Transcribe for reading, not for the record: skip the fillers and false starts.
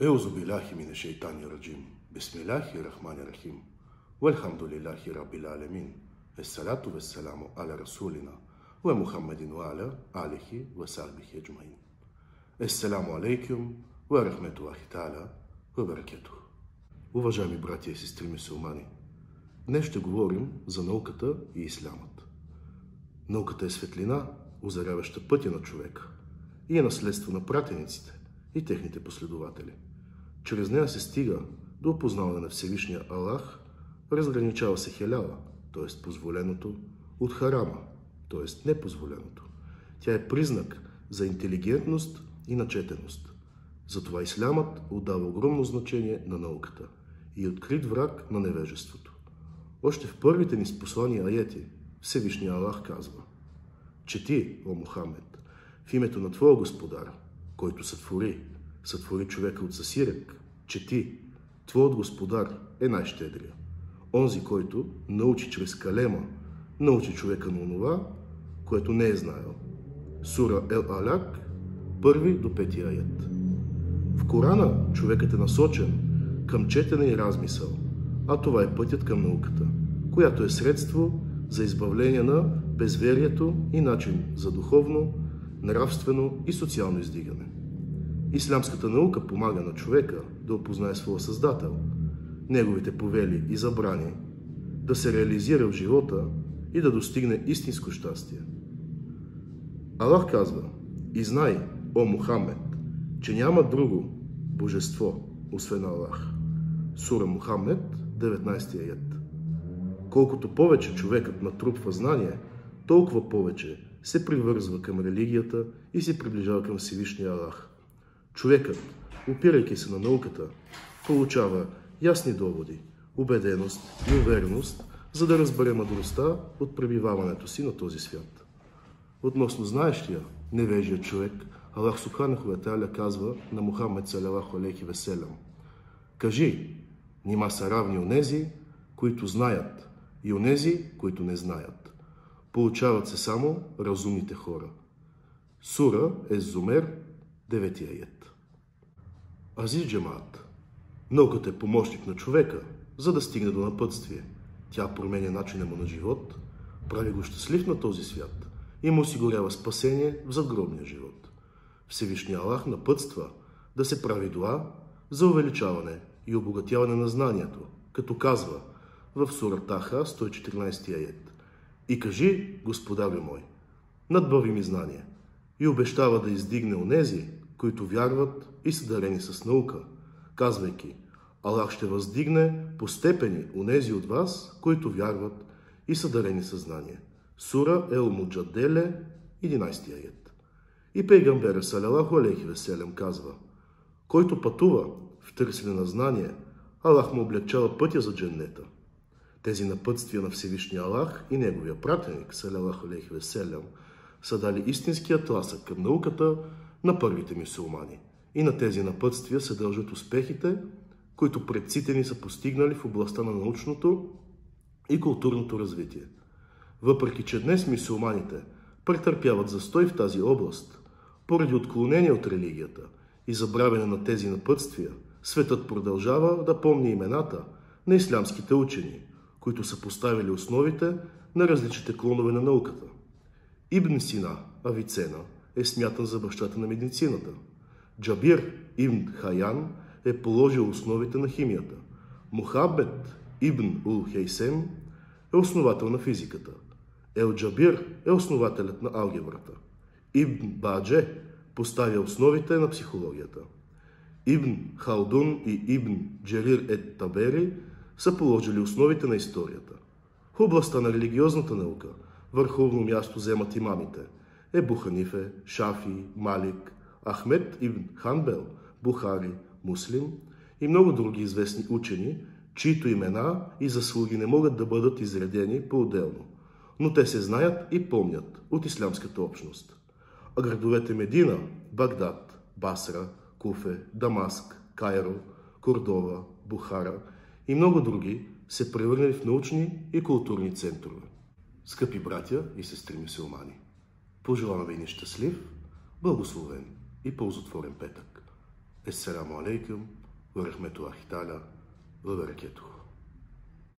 Euzu billahi mineşşeytanirracim. Bismillahirrahmanirrahim. Velhamdülillahi Rabbil alemin. Esselatu vesselamu ala Resulina ve Muhammedin ve ala alihi ve sahbihi ecmain. Esselamu aleyküm ve rahmetullahi ta'ala ve berekatuh. Уважаеми братя и сестри мюсюлмани, днес ще говорим за науката и ислямът. Науката е светлина, озаряваща пътя на човека и е наследство на пратениците и техните последователи. Чрез нея се стига до опознаване на Всевишния Аллах, разграничава се хеляла, т.е. позволеното, от харама, т.е. непозволеното. Тя е признак за интелигентност и начетеност. Затова ислямът отдава огромно значение на науката и е открит враг на невежеството. Още в първите ни послания аети Всевишния Аллах казва: Чети, о Мухаммед, в името на Твоя Господар, който сътвори човека от съсирек, чети, Твоят Господар е най-щедрия. Онзи, който научи чрез калема, научи човека на онова, което не е знаел. Сура Ел-Аляк, 1 до 5 аят. В Корана човекът е насочен към четене и размисъл, а това е пътят към науката, която е средство за избавление на безверието и начин за духовно, нравствено и социално издигане. Ислямската наука помага на човека да опознае своя Създател, неговите повели и забрани, да се реализира в живота и да достигне истинско щастие. Аллах казва: И знай, о Мухаммед, че няма друго божество, освен Аллах. Сура Мухаммед, 19 аят. Колкото повече човекът натрупва знание, толкова повече се привързва към религията и се приближава към Всевишния Аллах. Човекът, опирайки се на науката, получава ясни доводи, убеденост и увереност, за да разбере мъдростта от пребиваването си на този свят. Относно знаещия, невежия човек, Аллах Субханаху ва Тааля казва на Мухаммед салалаху алейхи ва селям: Кажи, нима са равни онези, които знаят, и онези, които не знаят. Получават се само разумните хора. Сура Ез-Зумер, 9 аят. Азиз джамаат, науката е помощник на човека, за да стигне до напътствие. Тя променя начина му на живот, прави го щастлив на този свят и му осигурява спасение в задгробния живот. Всевишния Аллах напътства да се прави дуа за увеличаване и обогатяване на знанието, като казва в сура Таха, 114 аят: И кажи, Господарю мой, надбави ми знание, и обещава да издигне онези, които вярват и са дарени с наука, казвайки: Аллах ще въздигне по степени онези от вас, които вярват и са дарени със знание. Сура Ел-Муджаделе, 11 аят. И пейгамбера салалаху алейхи ва селям казва: Който пътува в търсене на знание, Аллах му облегчава пътя за дженнета. Тези напътствия на Всевишния Аллах и неговия пратеник салалаху алейхи ва селям са дали истинския тласък към науката на първите мюсюлмани. И на тези напътствия се дължат успехите, които предците ни са постигнали в областта на научното и културното развитие. Въпреки че днес мюсюлманите претърпяват застой в тази област, поради отклонение от религията и забравяне на тези напътствия, светът продължава да помни имената на ислямските учени, които са поставили основите на различните клонове на науката. Ибн Сина, Авицена, е смятан за бащата на медицината. Джабир ибн Хаян е положил основите на химията. Мухаммед ибн Ул-Хейсем е основател на физиката. Ел-Джабир е основателят на алгебрата. Ибн Бадже поставя основите на психологията. Ибн Халдун и Ибн Джерир ет-Табери са положили основите на историята. В областта на религиозната наука върховно място вземат имамите Ебу Ханифе, Шафи, Малик, Ахмед ибн Ханбел, Бухари, Муслим и много други известни учени, чието имена и заслуги не могат да бъдат изредени по-отделно, но те се знаят и помнят от ислямската общност. А градовете Медина, Багдад, Басра, Куфе, Дамаск, Кайро, Кордова, Бухара и много други се превърнали в научни и културни центрове. Скъпи братя и сестри мюсюлмани, пожелавам ви ни щастлив, благословен и ползотворен петък. Assalamu alaikum wa rahmatullahi ta'ala wa barakatuh.